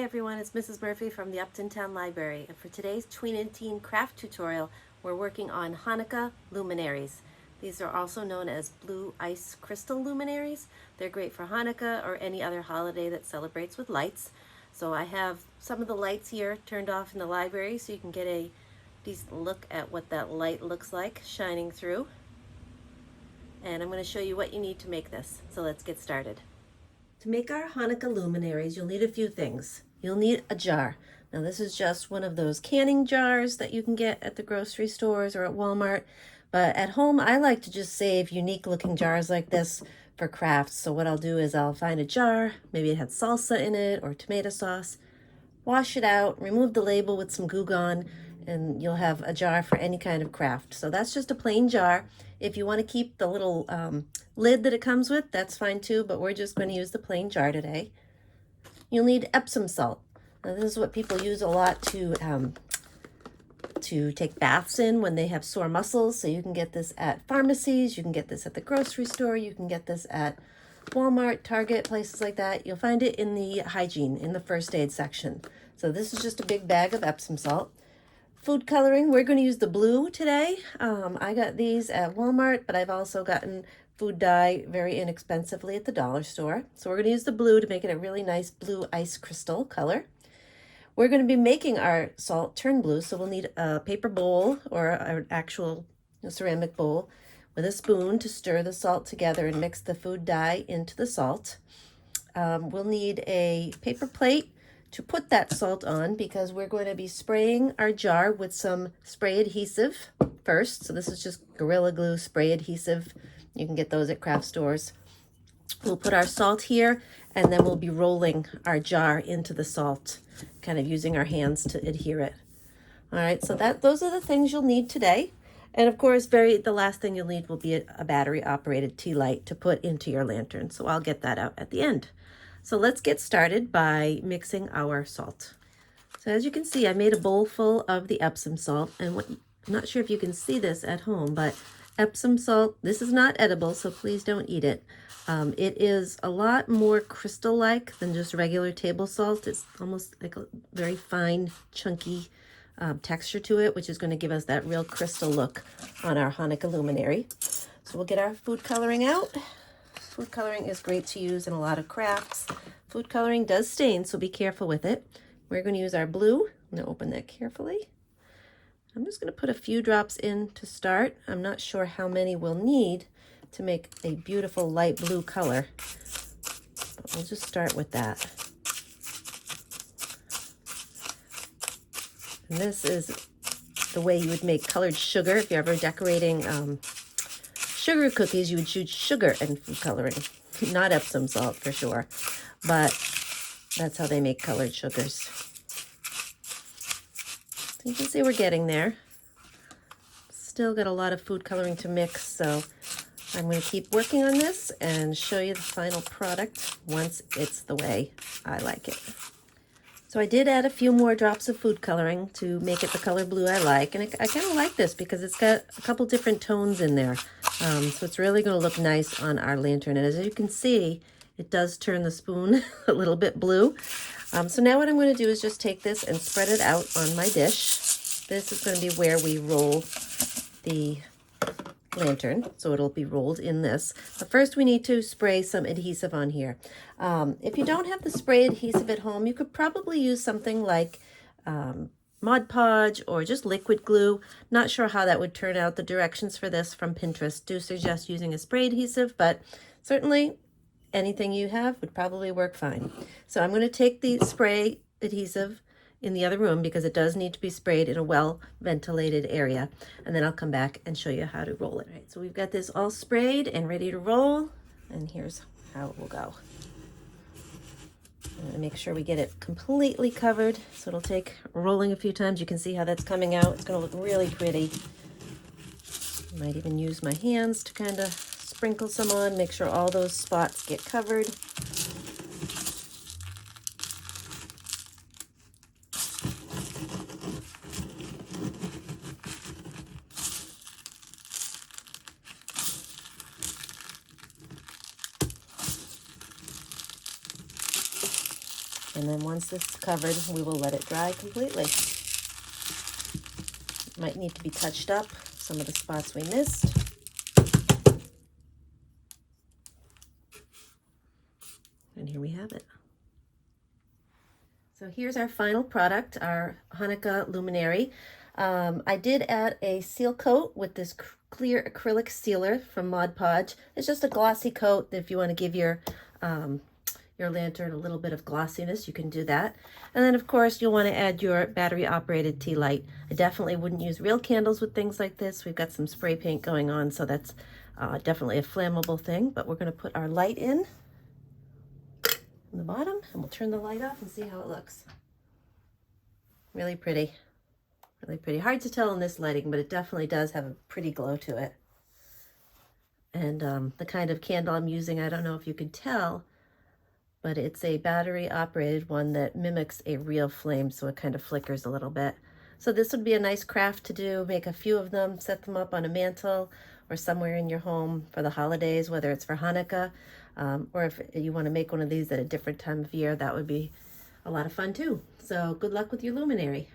everyone, it's Mrs. Murphy from the Upton Town Library, and for today's Tween and Teen craft tutorial, we're working on Hanukkah Luminaries. These are also known as blue ice crystal luminaries. They're great for Hanukkah or any other holiday that celebrates with lights. So I have some of the lights here turned off in the library so you can get a decent look at what that light looks like shining through. And I'm going to show you what you need to make this. So let's get started. To make our Hanukkah luminaries, you'll need a few things. You'll need a jar. Now this is just one of those canning jars that you can get at the grocery stores or at Walmart. But at home, I like to just save unique looking jars like this for crafts. So what I'll do is I'll find a jar, maybe it had salsa in it or tomato sauce, wash it out, remove the label with some Goo Gone, and you'll have a jar for any kind of craft. So that's just a plain jar. If you want to keep the little lid that it comes with, that's fine too, but we're just going to use the plain jar today. You'll need Epsom salt. Now this is what people use a lot to take baths in when they have sore muscles. So you can get this at pharmacies, you can get this at the grocery store, you can get this at Walmart, Target, places like that. You'll find it in the hygiene, in the first aid section. So this is just a big bag of Epsom salt. Food coloring, we're going to use the blue today. I got these at Walmart, but I've also gotten food dye very inexpensively at the dollar store. So we're going to use the blue to make it a really nice blue ice crystal color. We're going to be making our salt turn blue, so we'll need a paper bowl or an actual ceramic bowl with a spoon to stir the salt together and mix the food dye into the salt. We'll need a paper plate to put that salt on because we're going to be spraying our jar with some spray adhesive first. So this is just Gorilla Glue spray adhesive. You can get those at craft stores. We'll put our salt here and then we'll be rolling our jar into the salt, kind of using our hands to adhere it. All right, so those are the things you'll need today. And of course, the last thing you'll need will be a battery operated tea light to put into your lantern. So I'll get that out at the end. So let's get started by mixing our salt. So as you can see, I made a bowl full of the Epsom salt, and I'm not sure if you can see this at home, but Epsom salt, this is not edible, so please don't eat it. It is a lot more crystal-like than just regular table salt. It's almost like a very fine, chunky texture to it, which is going to give us that real crystal look on our Hanukkah luminary. So we'll get our food coloring out. Food coloring is great to use in a lot of crafts. Food coloring does stain, so be careful with it. We're going to use our blue. I'm going to open that carefully. I'm just going to put a few drops in to start. I'm not sure how many we'll need to make a beautiful light blue color, but we'll just start with that. And this is the way you would make colored sugar. If you're ever decorating sugar cookies, you would use sugar and food coloring, not Epsom salt for sure, but that's how they make colored sugars. So you can see we're getting there. Still got a lot of food coloring to mix, so I'm going to keep working on this and show you the final product once it's the way I like it. So I did add a few more drops of food coloring to make it the color blue I like. And I kind of like this because it's got a couple different tones in there. So it's really going to look nice on our lantern. And as you can see, it does turn the spoon a little bit blue. So now what I'm going to do is just take this and spread it out on my dish. This is going to be where we roll the lantern, so it'll be rolled in this. But first we need to spray some adhesive on here. If you don't have the spray adhesive at home, you could probably use something like Mod Podge or just liquid glue. Not sure how that would turn out. The directions for this from Pinterest do suggest using a spray adhesive, but certainly anything you have would probably work fine. So I'm going to take the spray adhesive in the other room because it does need to be sprayed in a well-ventilated area. And then I'll come back and show you how to roll it. All right, so we've got this all sprayed and ready to roll. And here's how it will go. I'm gonna make sure we get it completely covered. So it'll take rolling a few times. You can see how that's coming out. It's gonna look really pretty. Might even use my hands to kind of sprinkle some on, make sure all those spots get covered. And then once this is covered, we will let it dry completely. It might need to be touched up, some of the spots we missed. And here we have it. So here's our final product, our Hanukkah luminary. I did add a seal coat with this clear acrylic sealer from Mod Podge. It's just a glossy coat. If you want to give your lantern a little bit of glossiness, you can do that. And then of course you'll want to add your battery operated tea light. I definitely wouldn't use real candles with things like this. We've got some spray paint going on, so that's definitely a flammable thing, but we're going to put our light in the bottom, and we'll turn the light off and see how it looks. Really pretty. Really pretty. Hard to tell in this lighting, but it definitely does have a pretty glow to it. And the kind of candle I'm using, I don't know if you can tell, but it's a battery operated one that mimics a real flame, so it kind of flickers a little bit. So this would be a nice craft to do. Make a few of them, set them up on a mantle or somewhere in your home for the holidays, whether it's for Hanukkah, or if you want to make one of these at a different time of year, that would be a lot of fun too. So good luck with your luminary.